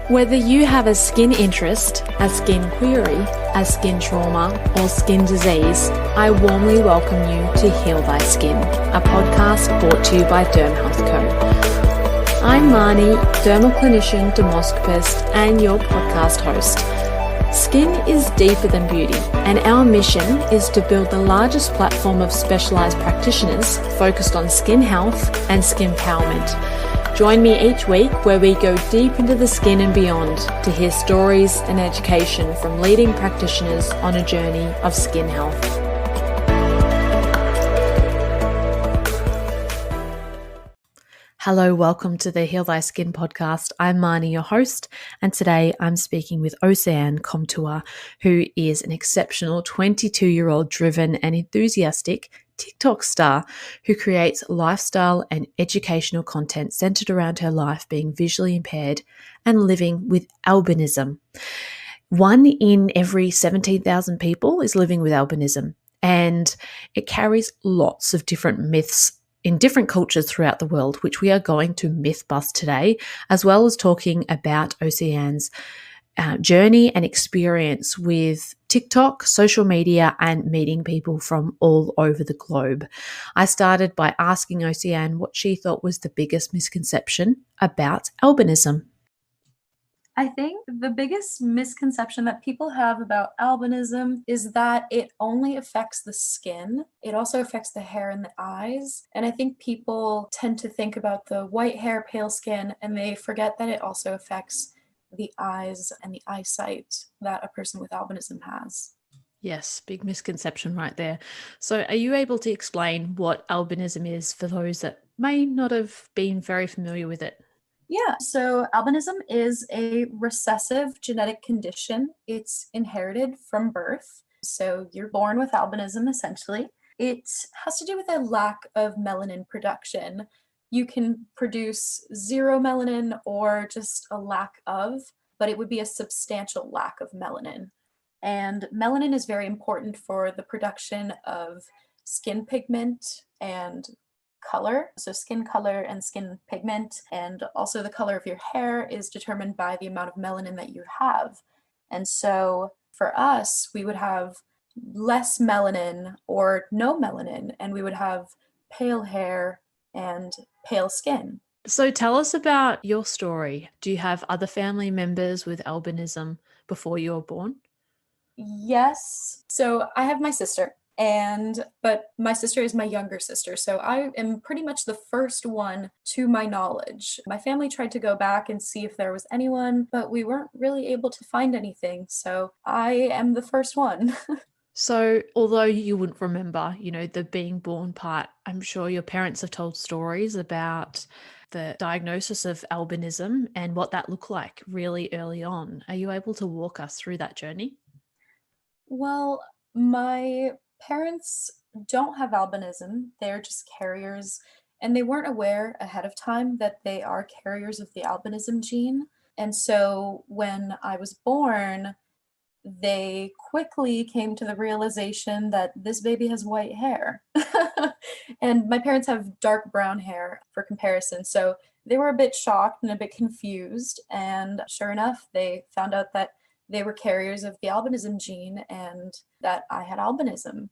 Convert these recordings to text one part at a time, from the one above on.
Whether you have a skin interest, a skin query, a skin trauma, or skin disease, I warmly welcome you to Heal Thy Skin, a podcast brought to you by Derm Health Co. I'm Marni, dermal clinician, dermoscopist, and your podcast host. Skin is deeper than beauty, and our mission is to build the largest platform of specialised practitioners focused on skin health and skin empowerment. Join me each week where we go deep into the skin and beyond to hear stories and education from leading practitioners on a journey of skin health. Hello, welcome to the Heal Thy Skin podcast. I'm Marni, your host, and today I'm speaking with Oceanne Comtois, who is an exceptional 22-year-old driven and enthusiastic TikTok star who creates lifestyle and educational content centered around her life being visually impaired and living with albinism. 1 in every 17,000 people is living with albinism, and it carries lots of different myths in different cultures throughout the world, which we are going to myth bust today, as well as talking about Oceanne's journey and experience with TikTok, social media, and meeting people from all over the globe. I started by asking Oceanne what she thought was the biggest misconception about albinism. I think the biggest misconception that people have about albinism is that it only affects the skin. It also affects the hair and the eyes. And I think people tend to think about the white hair, pale skin, and they forget that it also affects the eyes and the eyesight that a person with albinism has. Yes, big misconception right there. So are you able to explain what albinism is for those that may not have been very familiar with it? Yeah, so albinism is a recessive genetic condition. It's inherited from birth. So you're born with albinism, essentially. It has to do with a lack of melanin production. You can produce zero melanin or just a lack of, but it would be a substantial lack of melanin. And melanin is very important for the production of skin pigment and color. So skin color and skin pigment, and also the color of your hair is determined by the amount of melanin that you have. And so for us, we would have less melanin or no melanin, and we would have pale hair and pale skin. So tell us about your story. Do you have other family members with albinism before you were born? Yes. So I have my sister. But my sister is my younger sister, so I am pretty much the first one to my knowledge. My family tried to go back and see if there was anyone, but we weren't really able to find anything, so I am the first one. So although you wouldn't remember, the being born part, I'm sure your parents have told stories about the diagnosis of albinism and what that looked like really early on. Are you able to walk us through that journey? Well, my parents don't have albinism. They're just carriers, and they weren't aware ahead of time that they are carriers of the albinism gene. And so when I was born, they quickly came to the realization that this baby has white hair. And my parents have dark brown hair for comparison. So they were a bit shocked and a bit confused. And sure enough, they found out that they were carriers of the albinism gene and that I had albinism.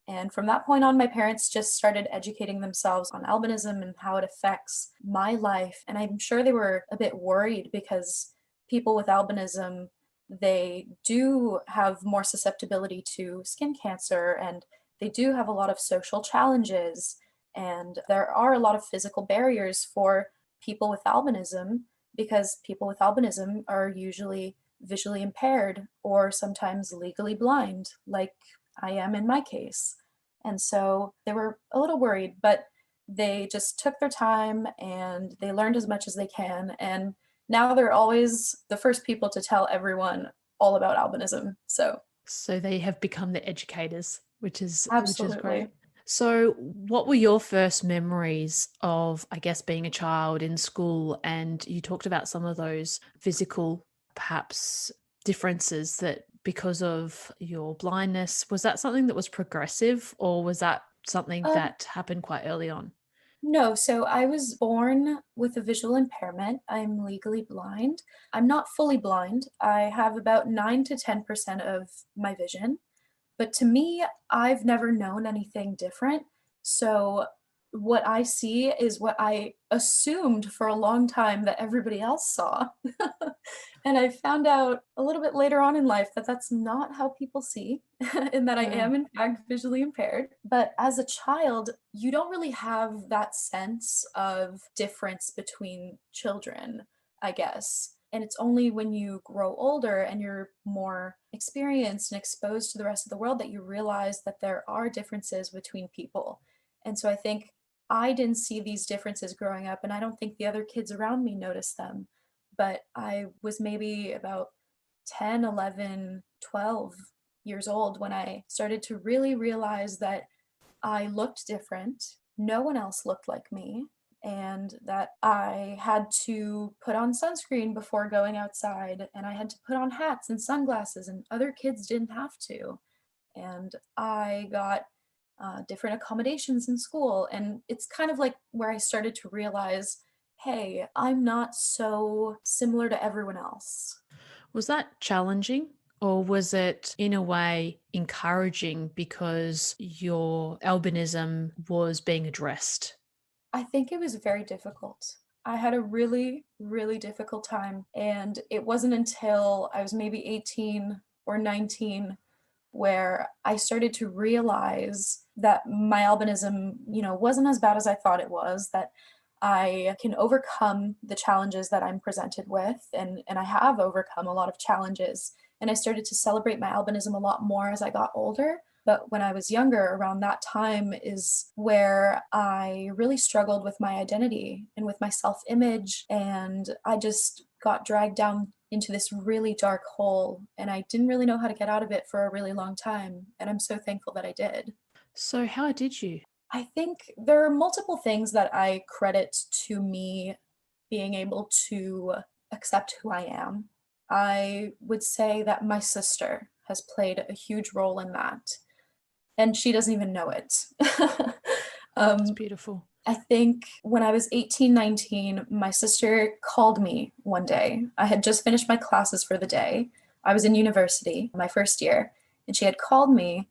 And from that point on, my parents just started educating themselves on albinism and how it affects my life. And I'm sure they were a bit worried because people with albinism, they do have more susceptibility to skin cancer, and they do have a lot of social challenges. And there are a lot of physical barriers for people with albinism because people with albinism are usually visually impaired or sometimes legally blind, like I am in my case. And so they were a little worried, but they just took their time and they learned as much as they can. And now they're always the first people to tell everyone all about albinism. So they have become the educators, which is great. absolutely. So what were your first memories of, I guess, being a child in school? And you talked about some of those physical, perhaps, differences that because of your blindness. Was that something that was progressive, or was that something that happened quite early on? No, so I was born with a visual impairment. I'm legally blind. I'm not fully blind. I have about 9 to 10% of my vision. But to me, I've never known anything different. So what I see is what I assumed for a long time that everybody else saw. And I found out a little bit later on in life that that's not how people see, and that I Wow. am, in fact, visually impaired. But as a child, you don't really have that sense of difference between children, I guess. And it's only when you grow older and you're more experienced and exposed to the rest of the world that you realize that there are differences between people. And so I think I didn't see these differences growing up, and I don't think the other kids around me noticed them. But I was maybe about 10, 11, 12 years old when I started to really realize that I looked different. No one else looked like me, and that I had to put on sunscreen before going outside, and I had to put on hats and sunglasses, and other kids didn't have to. And I got different accommodations in school. And it's kind of like where I started to realize, hey, I'm not so similar to everyone else. Was that challenging, or was it in a way encouraging because your albinism was being addressed? I think it was very difficult. I had a really, really difficult time. And it wasn't until I was maybe 18 or 19 where I started to realize that my albinism, wasn't as bad as I thought it was, that I can overcome the challenges that I'm presented with, and I have overcome a lot of challenges. And I started to celebrate my albinism a lot more as I got older. But when I was younger, around that time is where I really struggled with my identity and with my self image. And I just got dragged down into this really dark hole. And I didn't really know how to get out of it for a really long time. And I'm so thankful that I did. So, how did you? I think there are multiple things that I credit to me being able to accept who I am. I would say that my sister has played a huge role in that, and she doesn't even know it. That's um, beautiful. I think when I was 18, 19, my sister called me one day. I had just finished my classes for the day. I was in university, my first year, and she had called me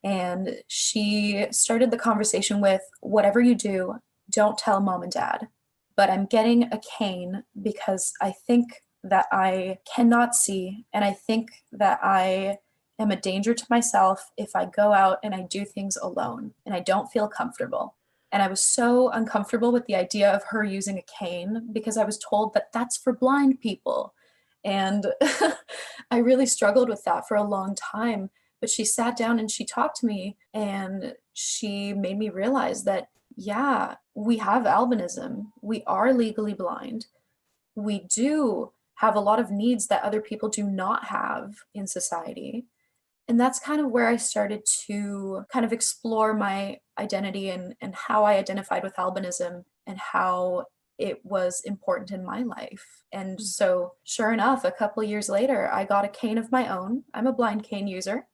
and she started the conversation with, whatever you do, don't tell mom and dad. But I'm getting a cane because I think that I cannot see, and I think that I am a danger to myself if I go out and I do things alone and I don't feel comfortable. And I was so uncomfortable with the idea of her using a cane because I was told that that's for blind people. And I really struggled with that for a long time. But she sat down and she talked to me and she made me realize that, yeah, we have albinism. We are legally blind. We do have a lot of needs that other people do not have in society. And that's kind of where I started to kind of explore my identity and how I identified with albinism and how it was important in my life. And Mm. so, sure enough, a couple of years later, I got a cane of my own. I'm a blind cane user.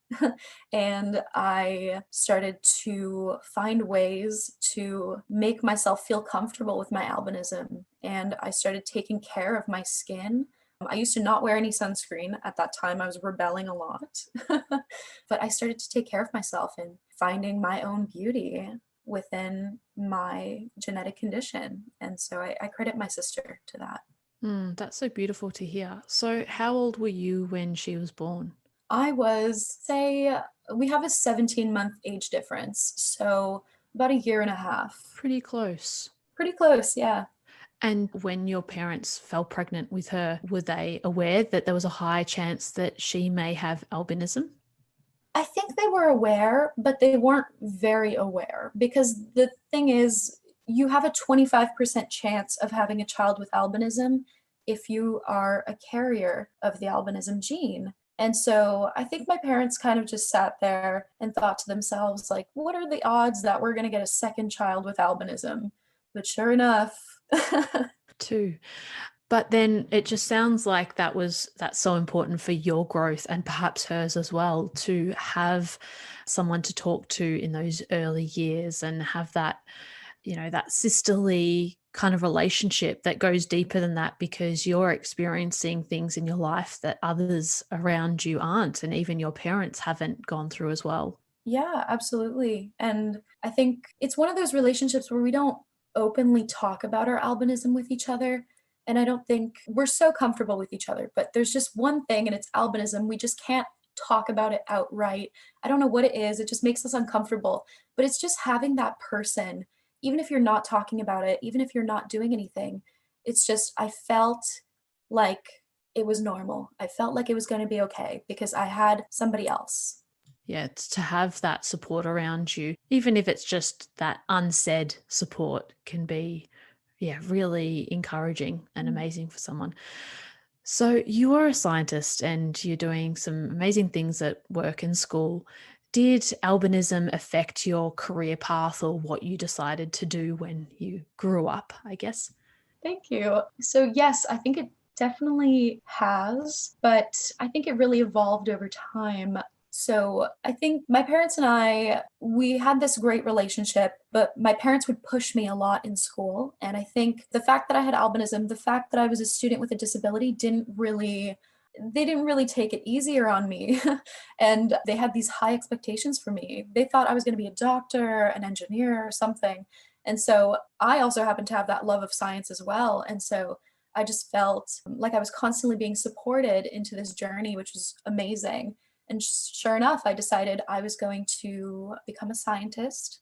And I started to find ways to make myself feel comfortable with my albinism. And I started taking care of my skin. I used to not wear any sunscreen at that time. I was rebelling a lot. But I started to take care of myself and finding my own beauty within my genetic condition. And so I credit my sister to that. That's so beautiful to hear. So, how old were you when she was born? I was, say, we have a 17-month age difference. So about a year and a half. Pretty close. Pretty close, yeah. And when your parents fell pregnant with her, were they aware that there was a high chance that she may have albinism? I think they were aware, but they weren't very aware because the thing is, you have a 25% chance of having a child with albinism if you are a carrier of the albinism gene. And so I think my parents kind of just sat there and thought to themselves, like, what are the odds that we're going to get a second child with albinism? But sure enough, Too. But then it just sounds like that's so important for your growth and perhaps hers as well, to have someone to talk to in those early years and have that that sisterly kind of relationship that goes deeper than that, because you're experiencing things in your life that others around you aren't, and even your parents haven't gone through as well. Yeah, absolutely. And I think it's one of those relationships where we don't openly talk about our albinism with each other. And I don't think we're so comfortable with each other, but there's just one thing, and it's albinism. We just can't talk about it outright. I don't know what it is. It just makes us uncomfortable. But it's just having that person, even if you're not talking about it, even if you're not doing anything, it's just, I felt like it was normal. I felt like it was going to be okay because I had somebody else. Yeah, it's to have that support around you, even if it's just that unsaid support, can be, yeah, really encouraging and Mm. amazing for someone. So you are a scientist and you're doing some amazing things at work and school. Did albinism affect your career path or what you decided to do when you grew up, I guess? Thank you. So, yes, I think it definitely has, but I think it really evolved over time. So, I think my parents and I, we had this great relationship, but my parents would push me a lot in school. And I think the fact that I had albinism, the fact that I was a student with a disability they didn't really take it easier on me. And they had these high expectations for me. They thought I was going to be a doctor, an engineer, or something. And so I also happen to have that love of science as well. And so I just felt like I was constantly being supported into this journey, which was amazing. And sure enough, I decided I was going to become a scientist.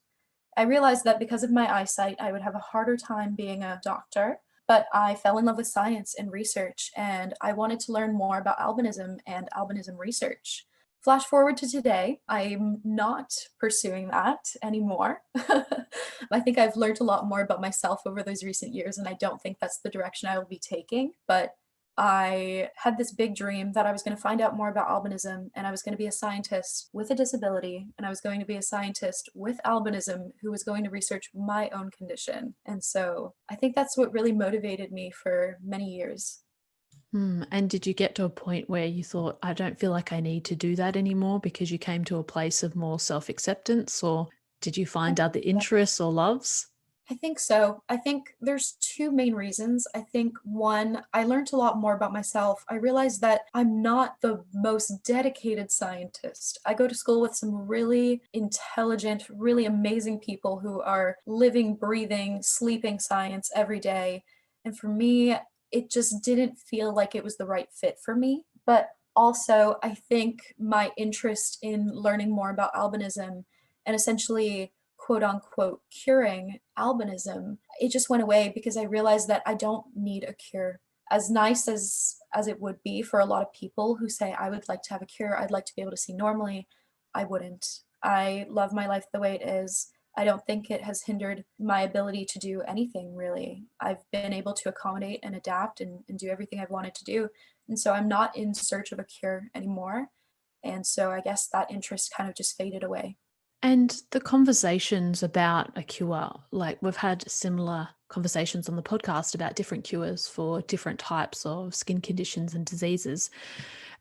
I realized that because of my eyesight, I would have a harder time being a doctor, but I fell in love with science and research, and I wanted to learn more about albinism and albinism research. Flash forward to today, I'm not pursuing that anymore. I think I've learned a lot more about myself over those recent years, and I don't think that's the direction I will be taking. But I had this big dream that I was going to find out more about albinism, and I was going to be a scientist with a disability, and I was going to be a scientist with albinism who was going to research my own condition. And so I think that's what really motivated me for many years. And did you get to a point where you thought, I don't feel like I need to do that anymore, because you came to a place of more self acceptance? Or did you I find think other so. interests or loves? I think so. I think there's two main reasons. I think one, I learned a lot more about myself. I realized that I'm not the most dedicated scientist. I go to school with some really intelligent, really amazing people who are living, breathing, sleeping science every day. And for me, it just didn't feel like it was the right fit for me. But also, I think my interest in learning more about albinism and essentially quote unquote curing albinism, it just went away because I realized that I don't need a cure. As nice as it would be for a lot of people who say I would like to have a cure, I'd like to be able to see normally, I wouldn't. I love my life the way it is. I don't think it has hindered my ability to do anything really. I've been able to accommodate and adapt and do everything I've wanted to do. And so I'm not in search of a cure anymore. And so I guess that interest kind of just faded away. And the conversations about a cure, like we've had similar conversations on the podcast about different cures for different types of skin conditions and diseases.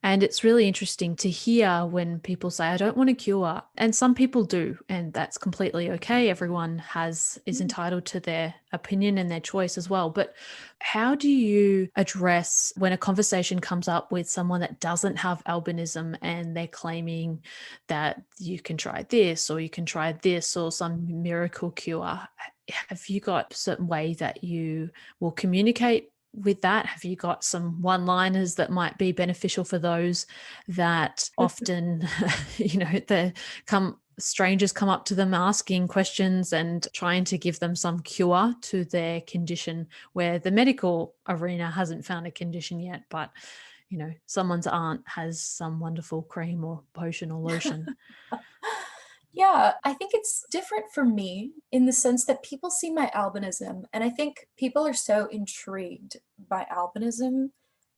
And it's really interesting to hear when people say, I don't want a cure. And some people do, and that's completely okay. Everyone is entitled to their opinion and their choice as well. But how do you address when a conversation comes up with someone that doesn't have albinism and they're claiming that you can try this or you can try this or some miracle cure? Have you got a certain way that you will communicate with that? Have you got some one liners that might be beneficial for those that often, the strangers come up to them asking questions and trying to give them some cure to their condition, where the medical arena hasn't found a condition yet, but someone's aunt has some wonderful cream or potion or lotion? Yeah, I think it's different for me in the sense that people see my albinism, and I think people are so intrigued by albinism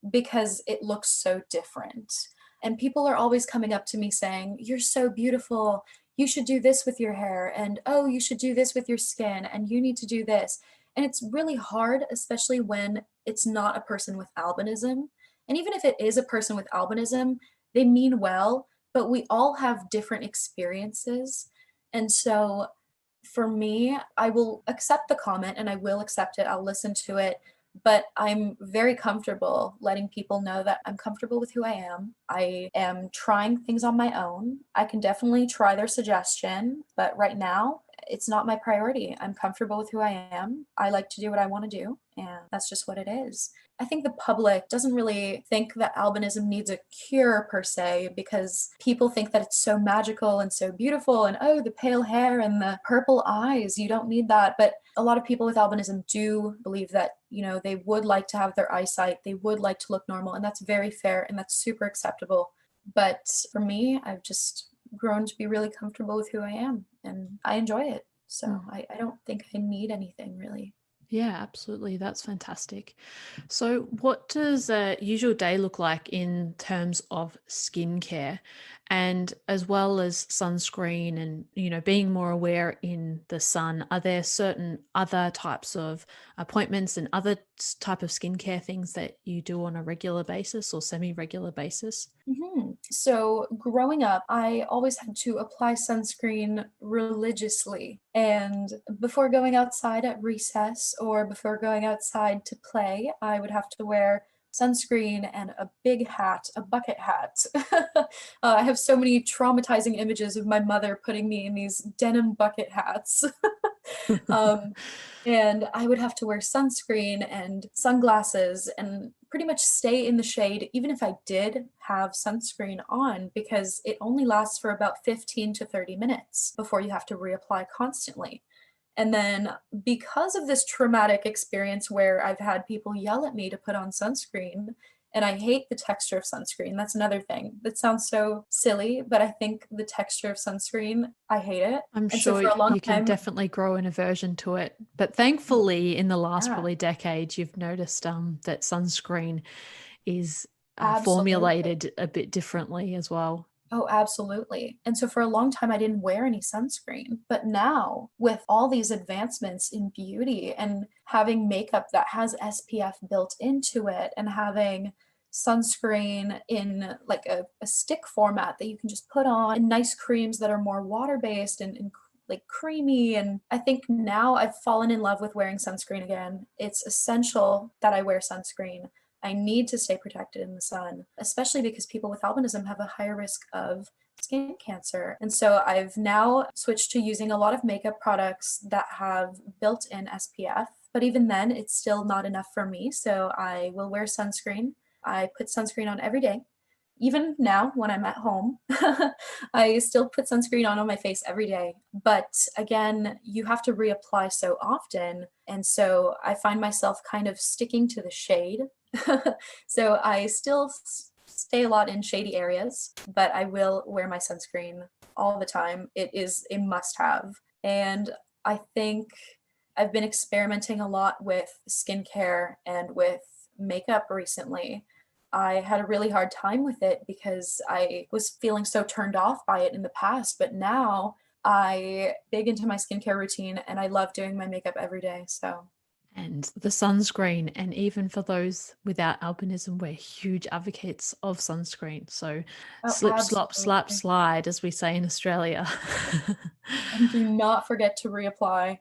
because it looks so different. And people are always coming up to me saying, "You're so beautiful. You should do this with your hair." And, "Oh, you should do this with your skin. And you need to do this." And it's really hard, especially when it's not a person with albinism. And even if it is a person with albinism, they mean well, but we all have different experiences. And so For me, I will accept the comment and I will accept it. I'll listen to it, but I'm very comfortable letting people know that I'm comfortable with who I am. I am trying things on my own. I can definitely try their suggestion, but right now, it's not my priority. I'm comfortable with who I am. I like to do what I want to do, and that's just what it is. I think the public doesn't really think that albinism needs a cure per se, because people think that it's so magical and so beautiful and oh, the pale hair and the purple eyes, you don't need that. But a lot of people with albinism do believe that, they would like to have their eyesight, they would like to look normal, and that's very fair and that's super acceptable. But for me, I've just grown to be really comfortable with who I am and I enjoy it. So Mm. I don't think I need anything really. Yeah, absolutely. That's fantastic. So, what does a usual day look like in terms of skincare and as well as sunscreen and, being more aware in the sun? Are there certain other types of appointments and other type of skincare things that you do on a regular basis or semi-regular basis? So, growing up, I always had to apply sunscreen religiously. And before going outside at recess or before going outside to play, I would have to wear sunscreen and a big hat, a bucket hat. I have so many traumatizing images of my mother putting me in these denim bucket hats. Um, and I would have to wear sunscreen and sunglasses and pretty much stay in the shade, even if I did have sunscreen on, because it only lasts for about 15 to 30 minutes before you have to reapply constantly. And then, because of this traumatic experience where I've had people yell at me to put on sunscreen, and I hate the texture of sunscreen. That's another thing. That sounds so silly, but I think the texture of sunscreen, I hate it. I'm And so sure for a long you can time, definitely grow an aversion to it. But thankfully, in the last yeah, probably decade, you've noticed that sunscreen is absolutely. formulated a bit differently as well. Oh, absolutely. And so for a long time, I didn't wear any sunscreen. But now, with all these advancements in beauty and having makeup that has SPF built into it and having sunscreen in like a stick format that you can just put on, and nice creams that are more water based and like creamy. And I think now I've fallen in love with wearing sunscreen again. It's essential that I wear sunscreen. I need to stay protected in the sun, especially because people with albinism have a higher risk of skin cancer. And so I've now switched to using a lot of makeup products that have built in SPF, but even then, it's still not enough for me. So I will wear sunscreen. I put sunscreen on every day. Even now, when I'm at home, I still put sunscreen on my face every day. But again, you have to reapply so often. And so I find myself kind of sticking to the shade. So I still stay a lot in shady areas, but I will wear my sunscreen all the time. It is a must have. And I think I've been experimenting a lot with skincare and with makeup recently. I had a really hard time with it because I was feeling so turned off by it in the past, but now I big into my skincare routine and I love doing my makeup every day. So And the sunscreen, and even for those without albinism, we're huge advocates of sunscreen. So oh, slip, slop, slap, absolutely. slide, as we say in Australia. And do not forget to reapply.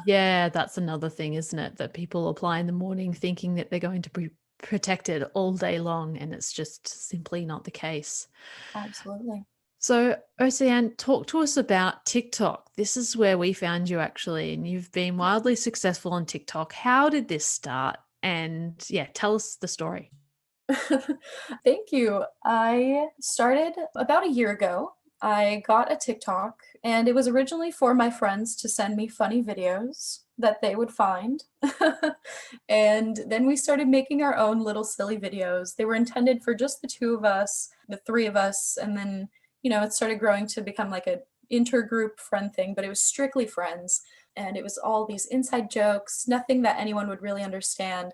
Yeah, that's another thing, isn't it? That people apply in the morning thinking that they're going to be protected all day long, and it's just simply not the case. Absolutely. So, Oceanne, talk to us about TikTok. This is where we found you actually, and you've been wildly successful on TikTok. How did this start? And yeah, tell us the story. Thank you. I started about a year ago. I got a TikTok, and it was originally for my friends to send me funny videos that they would find. And then we started making our own little silly videos. They were intended for just the two of us, the three of us, and then, it started growing to become like a intergroup friend thing, but it was strictly friends. And it was all these inside jokes, nothing that anyone would really understand.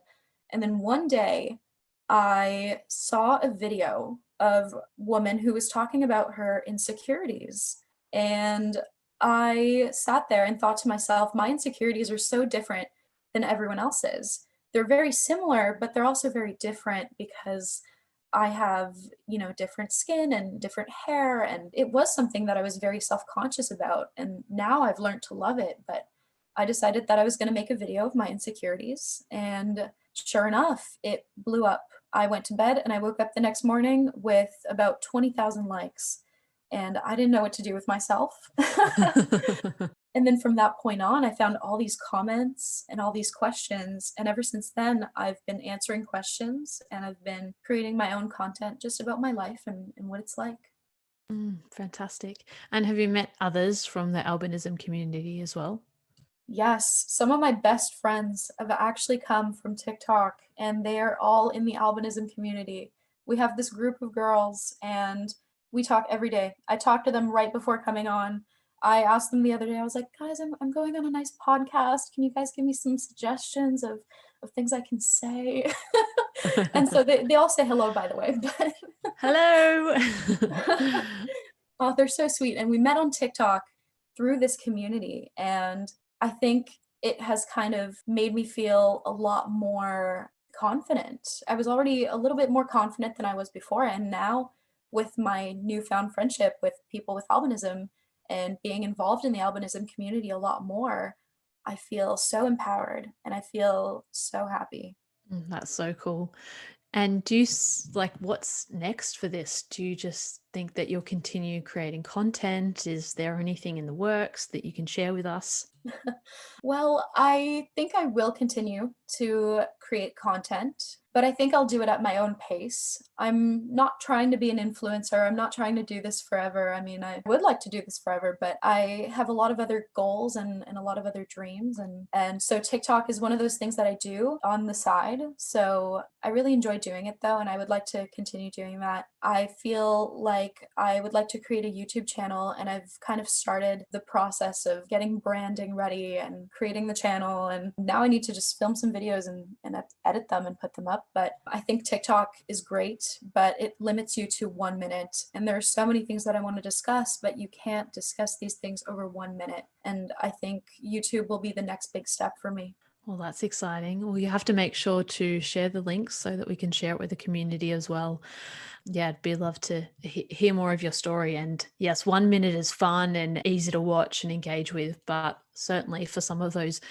And then one day, I saw a video of a woman who was talking about her insecurities. And I sat there and thought to myself, my insecurities are so different than everyone else's. They're very similar, but they're also very different because I have, different skin and different hair. And it was something that I was very self conscious about. And now I've learned to love it. But I decided that I was going to make a video of my insecurities. And sure enough, it blew up. I went to bed and I woke up the next morning with about 20,000 likes. And I didn't know what to do with myself. And then from that point on, I found all these comments and all these questions. And ever since then, I've been answering questions and I've been creating my own content just about my life and what it's like. Fantastic. And have you met others from the albinism community as well? Yes, some of my best friends have actually come from TikTok and they are all in the albinism community. We have this group of girls and we talk every day. I talk to them right before coming on. I asked them the other day, I was like, guys, I'm going on a nice podcast. Can you guys give me some suggestions of things I can say? And so they all say hello, by the way. Hello. Oh, they're so sweet. And we met on TikTok through this community. And I think it has kind of made me feel a lot more confident. I was already a little bit more confident than I was before. And now, with my newfound friendship with people with albinism and being involved in the albinism community a lot more, I feel so empowered and I feel so happy. That's so cool. And do you like what's next for this? Do you just think that you'll continue creating content? Is there anything in the works that you can share with us? Well, I think I will continue to create content, but I think I'll do it at my own pace. I'm not trying to be an influencer. I'm not trying to do this forever. I mean, I would like to do this forever, but I have a lot of other goals and a lot of other dreams. And so TikTok is one of those things that I do on the side. So I really enjoy doing it though, and I would like to continue doing that. I feel like I would like to create a YouTube channel, and I've kind of started the process of getting branding ready and creating the channel. And now I need to just film some videos and edit them and put them up. But I think TikTok is great, but it limits you to 1 minute. And there are so many things that I want to discuss, but you can't discuss these things over 1 minute. And I think YouTube will be the next big step for me. Well, that's exciting. Well, you have to make sure to share the links so that we can share it with the community as well. Yeah, I'd be love to hear more of your story. And yes, 1 minute is fun and easy to watch and engage with, but certainly for some of those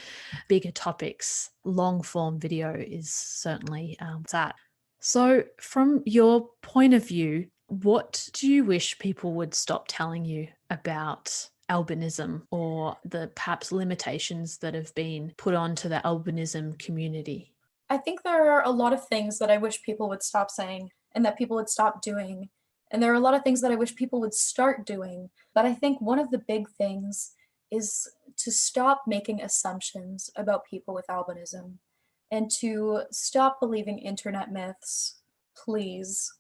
bigger topics, long form video is certainly that. So, from your point of view, what do you wish people would stop telling you about albinism or the perhaps limitations that have been put onto the albinism community? I think there are a lot of things that I wish people would stop saying and that people would stop doing. And there are a lot of things that I wish people would start doing. But I think one of the big things is to stop making assumptions about people with albinism and to stop believing internet myths, please.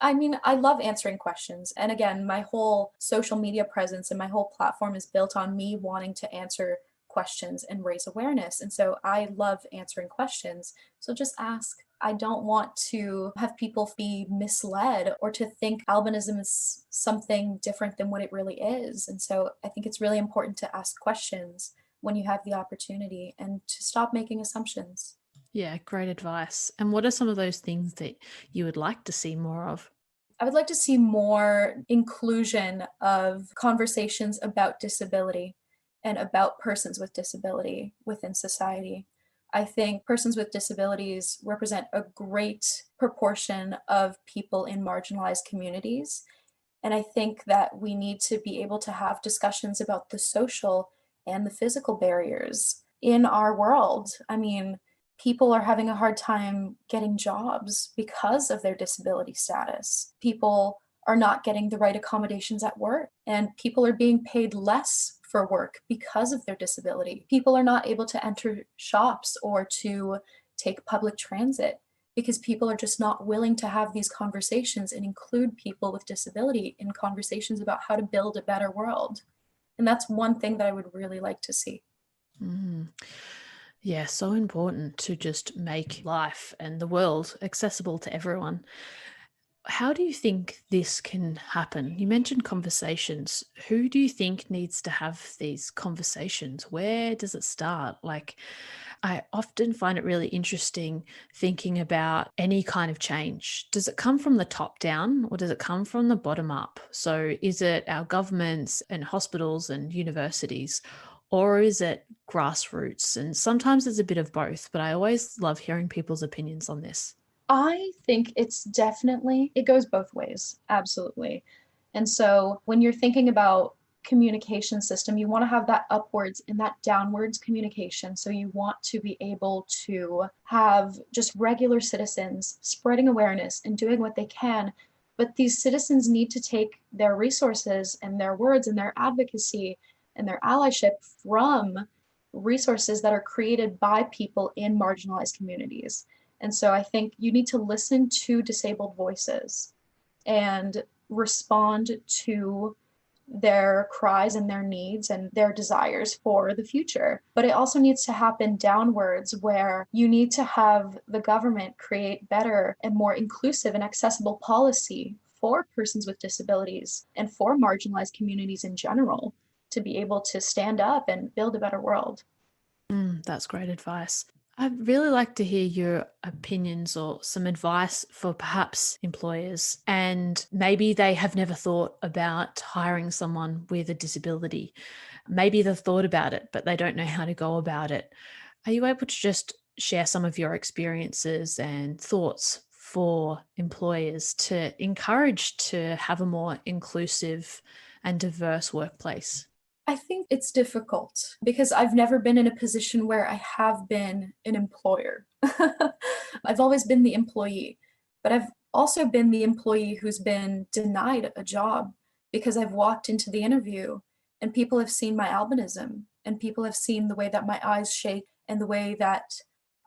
I mean, I love answering questions. And again, my whole social media presence and my whole platform is built on me wanting to answer questions and raise awareness. And so I love answering questions. So just ask. I don't want to have people be misled or to think albinism is something different than what it really is. And so I think it's really important to ask questions when you have the opportunity and to stop making assumptions. Yeah, great advice. And what are some of those things that you would like to see more of? I would like to see more inclusion of conversations about disability and about persons with disability within society. I think persons with disabilities represent a great proportion of people in marginalized communities. And I think that we need to be able to have discussions about the social and the physical barriers in our world. I mean, people are having a hard time getting jobs because of their disability status. People are not getting the right accommodations at work, and people are being paid less for work because of their disability. People are not able to enter shops or to take public transit because people are just not willing to have these conversations and include people with disability in conversations about how to build a better world. And that's one thing that I would really like to see. Mm. Yeah, so important to just make life and the world accessible to everyone. How do you think this can happen? You mentioned conversations. Who do you think needs to have these conversations? Where does it start? Like, I often find it really interesting thinking about any kind of change. Does it come from the top down or does it come from the bottom up? So, is it our governments and hospitals and universities, or is it grassroots? And sometimes it's a bit of both, but I always love hearing people's opinions on this. I think it goes both ways, absolutely. And so when you're thinking about communication system, you want to have that upwards and that downwards communication. So you want to be able to have just regular citizens spreading awareness and doing what they can. But these citizens need to take their resources and their words and their advocacy and their allyship from resources that are created by people in marginalized communities. And so I think you need to listen to disabled voices and respond to their cries and their needs and their desires for the future. But it also needs to happen downwards, where you need to have the government create better and more inclusive and accessible policy for persons with disabilities and for marginalized communities in general to be able to stand up and build a better world. That's great advice. I'd really like to hear your opinions or some advice for perhaps employers. And maybe they have never thought about hiring someone with a disability. Maybe they've thought about it, but they don't know how to go about it. Are you able to just share some of your experiences and thoughts for employers to encourage to have a more inclusive and diverse workplace? I think it's difficult because I've never been in a position where I have been an employer. I've always been the employee, but I've also been the employee who's been denied a job because I've walked into the interview and people have seen my albinism and people have seen the way that my eyes shake and the way that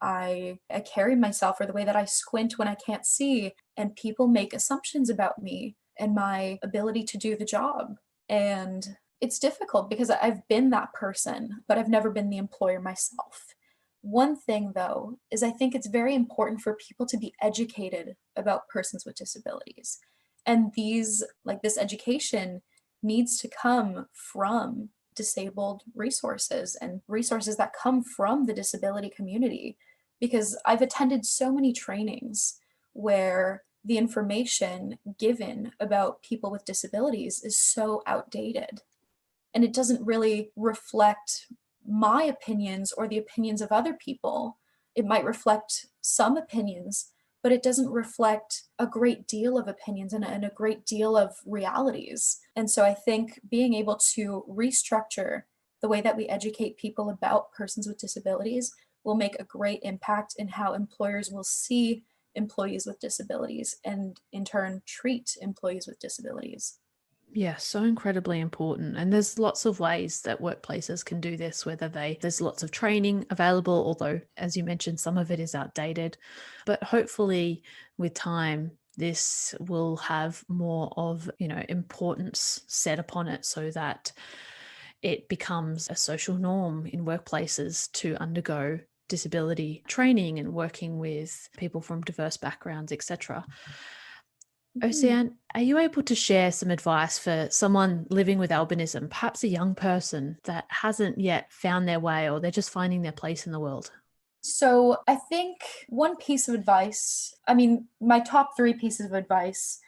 I carry myself or the way that I squint when I can't see. And people make assumptions about me and my ability to do the job. And it's difficult because I've been that person, but I've never been the employer myself. One thing, though, is I think it's very important for people to be educated about persons with disabilities. And this education needs to come from disabled resources and resources that come from the disability community. Because I've attended so many trainings where the information given about people with disabilities is so outdated and it doesn't really reflect my opinions or the opinions of other people. It might reflect some opinions, but it doesn't reflect a great deal of opinions and a great deal of realities. And so I think being able to restructure the way that we educate people about persons with disabilities will make a great impact in how employers will see employees with disabilities and in turn treat employees with disabilities. Yeah, so incredibly important. And there's lots of ways that workplaces can do this, there's lots of training available, although, as you mentioned, some of it is outdated. But hopefully, with time, this will have more of, importance set upon it so that it becomes a social norm in workplaces to undergo disability training and working with people from diverse backgrounds, etc. Mhm. Oceanne, are you able to share some advice for someone living with albinism, perhaps a young person that hasn't yet found their way or they're just finding their place in the world? So I think one piece of advice, my top three pieces of advice.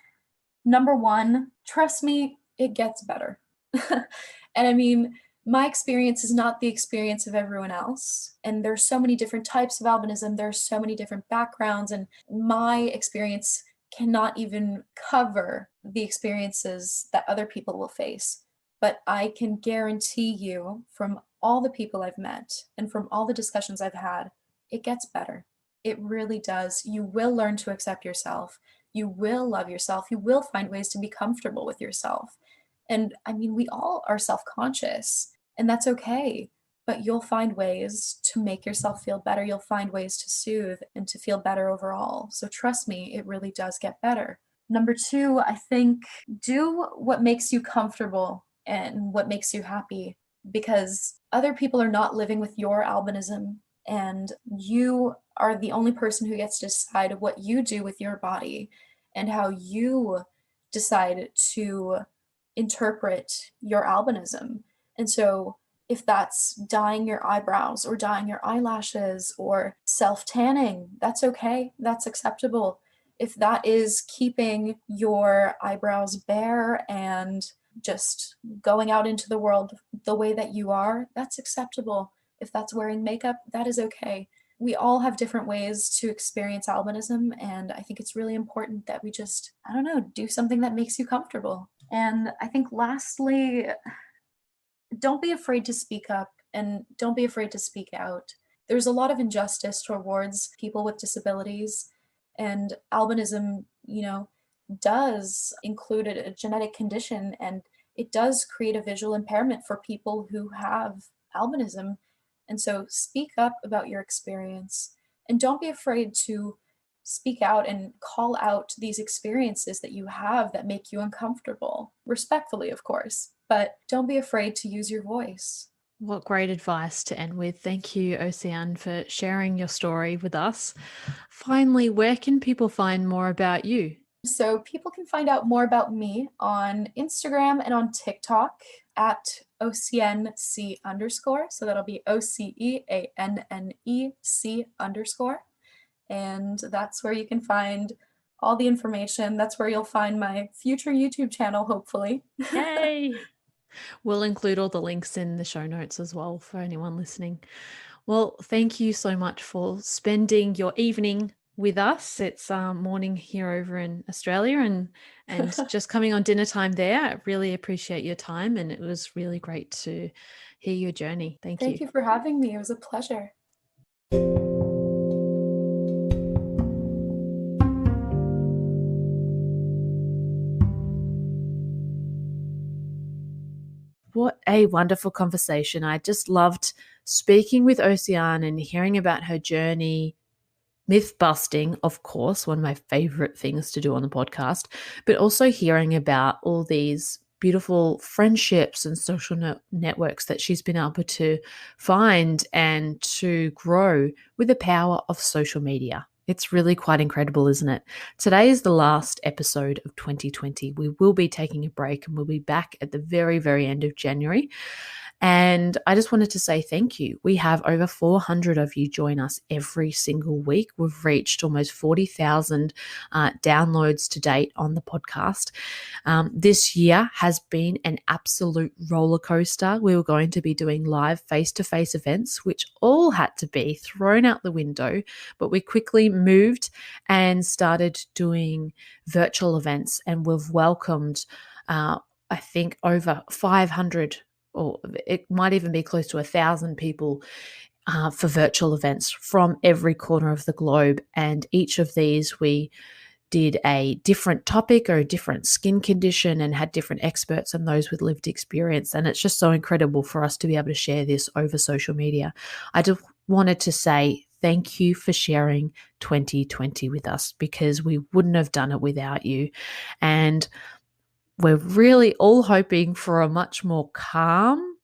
Number one, trust me, it gets better. And my experience is not the experience of everyone else. And there's so many different types of albinism, there's so many different backgrounds, and my experience cannot even cover the experiences that other people will face. But I can guarantee you from all the people I've met and from all the discussions I've had, it gets better. It really does. You will learn to accept yourself. You will love yourself. You will find ways to be comfortable with yourself. And we all are self conscious, and that's okay. But you'll find ways to make yourself feel better. You'll find ways to soothe and to feel better overall. So trust me, it really does get better. Number two, I think do what makes you comfortable and what makes you happy because other people are not living with your albinism, and you are the only person who gets to decide what you do with your body. and how you decide to interpret your albinism. And so if that's dyeing your eyebrows or dyeing your eyelashes or self-tanning, that's okay. That's acceptable. If that is keeping your eyebrows bare and just going out into the world the way that you are, that's acceptable. If that's wearing makeup, that is okay. We all have different ways to experience albinism, and I think it's really important that we just, I don't know, do something that makes you comfortable. And I think lastly, don't be afraid to speak up and don't be afraid to speak out. There's a lot of injustice towards people with disabilities, and albinism, does include a genetic condition, and it does create a visual impairment for people who have albinism. And so speak up about your experience and don't be afraid to speak out and call out these experiences that you have that make you uncomfortable, respectfully, of course, but don't be afraid to use your voice. What great advice to end with. Thank you, Oceanne, for sharing your story with us. Finally, where can people find more about you? So people can find out more about me on Instagram and on TikTok at OceanneC_. So that'll be OCEANNEC_. And that's where you can find all the information. That's where you'll find my future YouTube channel, hopefully. Yay! We'll include all the links in the show notes as well for anyone listening. Well, thank you so much for spending your evening with us. It's morning here over in Australia and just coming on dinner time there. I really appreciate your time, and it was really great to hear your journey. Thank you. Thank you for having me. It was a pleasure. What a wonderful conversation. I just loved speaking with Oceanne and hearing about her journey, myth busting, of course, one of my favorite things to do on the podcast, but also hearing about all these beautiful friendships and social networks that she's been able to find and to grow with the power of social media. It's really quite incredible, isn't it? Today is the last episode of 2020. We will be taking a break and we'll be back at the very, very end of January. And I just wanted to say thank you. We have over 400 of you join us every single week. We've reached almost 40,000 downloads to date on the podcast. This year has been an absolute roller coaster. We were going to be doing live face-to-face events, which all had to be thrown out the window, but we quickly moved and started doing virtual events, and we've welcomed, I think, over 500, or it might even be close to 1,000 people for virtual events from every corner of the globe. And each of these, we did a different topic or a different skin condition and had different experts and those with lived experience. And it's just so incredible for us to be able to share this over social media. I just wanted to say thank you for sharing 2020 with us, because we wouldn't have done it without you. And we're really all hoping for a much more calm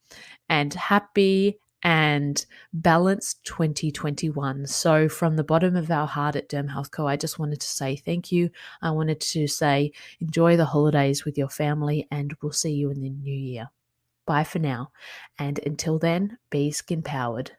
and happy and balanced 2021. So from the bottom of our heart at Derm Health Co, I just wanted to say thank you. I wanted to say enjoy the holidays with your family, and we'll see you in the new year. Bye for now. And until then, be skin powered.